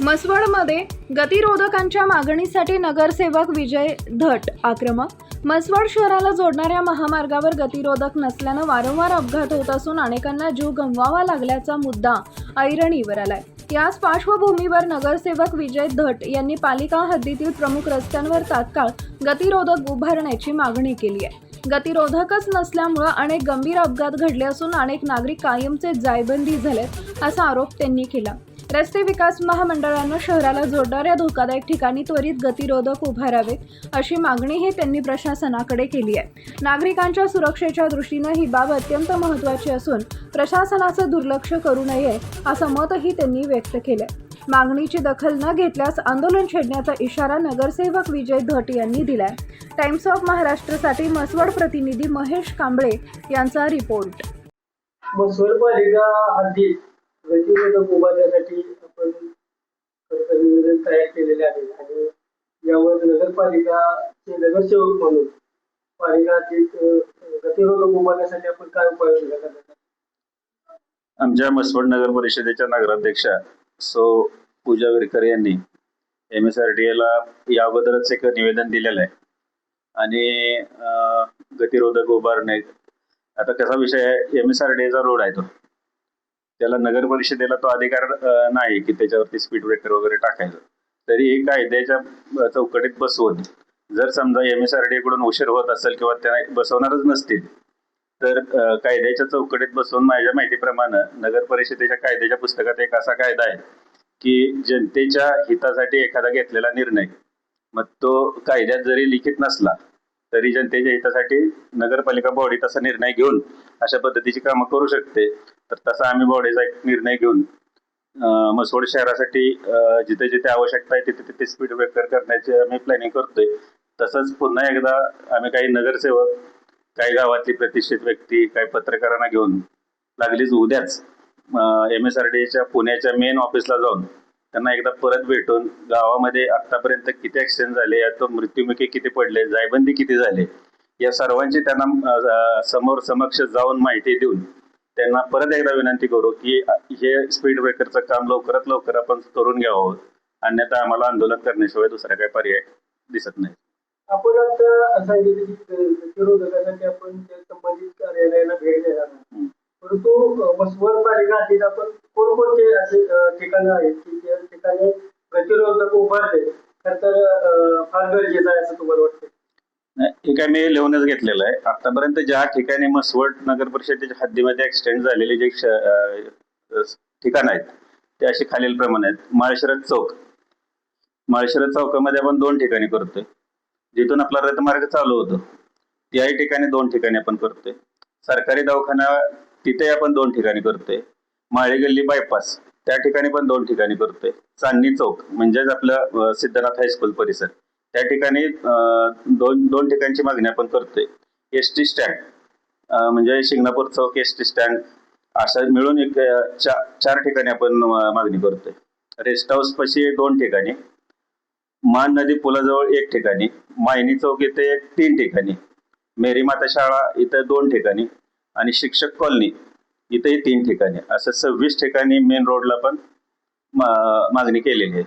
म्हसवडमध्ये गतिरोधकांच्या मागणीसाठी नगरसेवक विजय धट आक्रमक. म्हसवड शहराला जोडणाऱ्या महामार्गावर गतिरोधक नसल्यानं वारंवार अपघात होत असून अनेकांना जीव गमवावा लागल्याचा मुद्दा ऐरणीवर आलाय. याच पार्श्वभूमीवर नगरसेवक विजय धट यांनी पालिका हद्दीतील प्रमुख रस्त्यांवर तात्काळ गतिरोधक उभारण्याची मागणी केली आहे. गतिरोधकच नसल्यामुळे अनेक गंभीर अपघात घडले असून अनेक नागरिक कायमचे जायबंदी झालेत असा आरोप त्यांनी केला. रस्ते विकास महामंडळानं शहराला जोडणाऱ्या धोकादायक ठिकाणी त्वरित गतिरोधक उभारावेत अशी मागणीही त्यांनी प्रशासनाकडे केली आहे. नागरिकांच्या सुरक्षेच्या दृष्टीनं ही बाब अत्यंत महत्त्वाची असून प्रशासनाचं दुर्लक्ष करू नये असं मतही त्यांनी व्यक्त केलंय. मागणीची दखल न घेतल्यास आंदोलन छेडण्याचा इशारा नगरसेवक विजय धट यांनी दिलाय. टाइम्स ऑफ महाराष्ट्रसाठी म्हसवड प्रतिनिधी महेश कांबळे यांचा रिपोर्ट. म्हसवड पालिका हद्दीत गतिरोधक उभारण्यासाठी आपण निवेदन तयार केलेले आहे आणि यावर नगरपालिकाचे नगरसेवक म्हणून पालिका हद्दीत गतिरोधक उभारण्यासाठी आपण काय उपाययोजना करणार? आमच्या म्हसवड नगर परिषदेच्या नगराध्यक्षा सौ पूजा विरकर यांनी MSRDA या अगोदरच एक निवेदन दिलेलं आहे आणि गतिरोधक उभारणे. आता कसा विषय आहे, MSRDA रोड आहे तो, त्याला नगर परिषदेला तो अधिकार नाही की त्याच्यावरती स्पीड ब्रेकर वगैरे टाकायचं. तरी कायद्याच्या चौकटीत बसवून जर समजा MSRDA कडून उशीर होत असेल किंवा त्या बसवणारच नसतील तर कायद्याच्या चौकटीत बसवून माझ्या माहितीप्रमाणे नगर परिषदेच्या कायद्याच्या पुस्तकात एक असा कायदा आहे की जनतेच्या हितासाठी एखादा घेतलेला निर्णय, मग तो कायद्यात जरी लिखित नसला तरी जनतेच्या हितासाठी नगरपालिका बॉडी तसा निर्णय घेऊन अशा पद्धतीची कामं करू शकते. तर तसा आम्ही बॉडीचा एक निर्णय घेऊन म्हसवड शहरासाठी जिथे जिथे आवश्यकता आहे तिथे तिथे स्पीड ब्रेकर करण्याची आम्ही प्लॅनिंग करतोय. तसंच पुन्हा एकदा आम्ही काही नगरसेवक, काही गावातली प्रतिष्ठित व्यक्ती, काही पत्रकारांना घेऊन लागलीच उद्याच MSRDAच्या पुण्याच्या मेन ऑफिसला जाऊन त्यांना एकदा परत भेटून गावामध्ये आतापर्यंत किती ऍक्सिडेंट झाले, यात मृत्युमुखी किती पडले, जायबंदी किती झाले, या सर्वांची त्यांना समक्ष जाऊन माहिती देऊन त्यांना परत एकदा विनंती करू की हे स्पीड ब्रेकरचं काम लवकरात लवकर आपण करून घ्यावं, अन्यथा आम्हाला आंदोलन करण्याशिवाय दुसरा काही पर्याय दिसत नाही. आपण आता सांगितलं की गतिरोधकासाठी आपण संबंधित कार्यालयाला भेट देणार नाही, परंतु म्हसवड पालिका हद्दीत आपण कोणकोणते असे ठिकाणं आहेत की त्या ठिकाणी गतिरोधक उभारले तर फार गरजेचं आहे असं तुम्हाला वाटतं? हे काय मी लिहूनच घेतलेलं आहे. आतापर्यंत ज्या ठिकाणी म्हसवड नगर परिषदेच्या हद्दीमध्ये ऍक्सिडेंट झालेले जे ठिकाण आहेत ते असे खालील प्रमाणे आहेत. माळशिरस चौकामध्ये आपण 2 ठिकाणी करतोय. जिथून आपला रथमार्ग चालू होतो त्याही ठिकाणी 2 ठिकाणी आपण करतोय. सरकारी दवाखाना तिथे आपण 2 ठिकाणी करतोय. माळी गल्ली बायपास त्या ठिकाणी पण 2 ठिकाणी करतोय. चांदणी चौक म्हणजेच आपलं सिद्धनाथ हायस्कूल परिसर त्या ठिकाणी दोन ठिकाणची मागणी आपण करतोय. SD स्टँड म्हणजे शिंगणापूर चौक SD स्टँड अशा मिळून एक 4 ठिकाणी आपण मागणी करतोय. रेस्ट हाऊस पाशी 2 ठिकाणी, मान नदी पुलाजवळ 1 ठिकाणी, मायनी चौक इथे 3 ठिकाणी, मेरी माता शाळा इथे 2 ठिकाणी आणि शिक्षक कॉलनी इथेही 3 ठिकाणी, असं 26 ठिकाणी मेन रोडला पण मागणी केलेली आहे.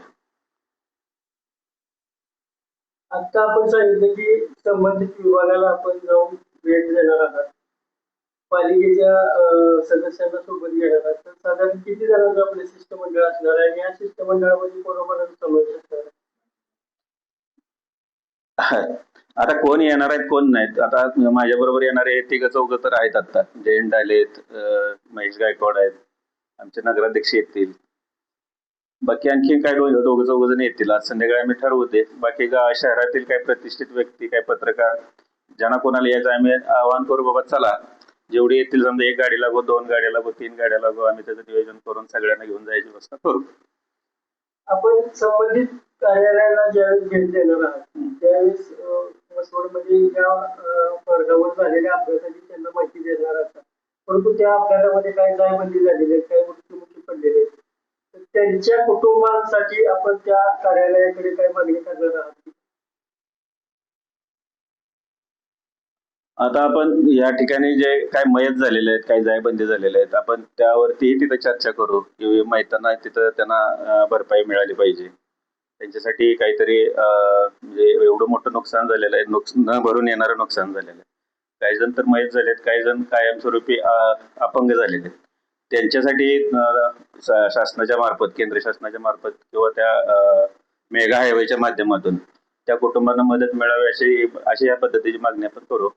आता आपण सांगितलं की संबंधित विभागाला आपण जाऊन भेट देणार आहात, पालिकेच्या सदस्यांना सोबत घेणार आहात, तर साधारण किती जणांचं आपले शिष्टमंडळ असणार आहे आणि या शिष्टमंडळामध्ये कोणाकोणाचा समावेश असणार आहे? आता कोण येणार आहेत कोण नाहीत, आता माझ्या बरोबर येणारे 3-4 तर आहेत. आता जयंत आलेत, महेश गायकवाड आहेत, आमचे नगराध्यक्ष येतील, बाकी आणखी काय 2-4 जण येतील. आज संध्याकाळी आम्ही ठरवते. बाकी शहरातील काही प्रतिष्ठित व्यक्ती, काही पत्रकार, ज्यांना कोणाला यायचं आम्ही आवाहन करू, बाबा चला जेवढी येतील, समजा 1 गाडी लागो, 2 गाड्या लागो, 3 गाड्या लागो, आम्ही त्याचं नियोजन करून सगळ्यांना घेऊन जायची व्यवस्था करू. आपण संबंधित कार्यालयाला ज्यावेळेस भेट देणार आहात त्यावेळेस म्हसवडमध्ये ज्या मार्गावर झालेल्या अपघाताची त्यांना माहिती देणार आहात, परंतु त्या अपघातामध्ये काय जायबंदी झालेली आहे, काय मृत्युमुखी पडलेले आहेत, तर त्यांच्या कुटुंबांसाठी आपण त्या कार्यालयाकडे काय मागणी करणार आहात? आता आपण या ठिकाणी जे काय मयत झालेले आहेत, काही जायबंदी झालेले आहेत, आपण त्यावरतीही तिथं चर्चा करू की मैतांना तिथं त्यांना भरपाई मिळाली पाहिजे. त्यांच्यासाठी काहीतरी म्हणजे एवढं मोठं नुकसान झालेलं आहे, न भरून येणारं नुकसान झालेलं आहे. काही जण तर मयत झालेत, काही जण कायमस्वरूपी अपंग झालेले आहेत. त्यांच्यासाठी शासनाच्या मार्फत, केंद्र शासनाच्या मार्फत किंवा त्या मेगा हायवेच्या माध्यमातून त्या कुटुंबांना मदत मिळावी अशी या पद्धतीची मागणी आपण करू.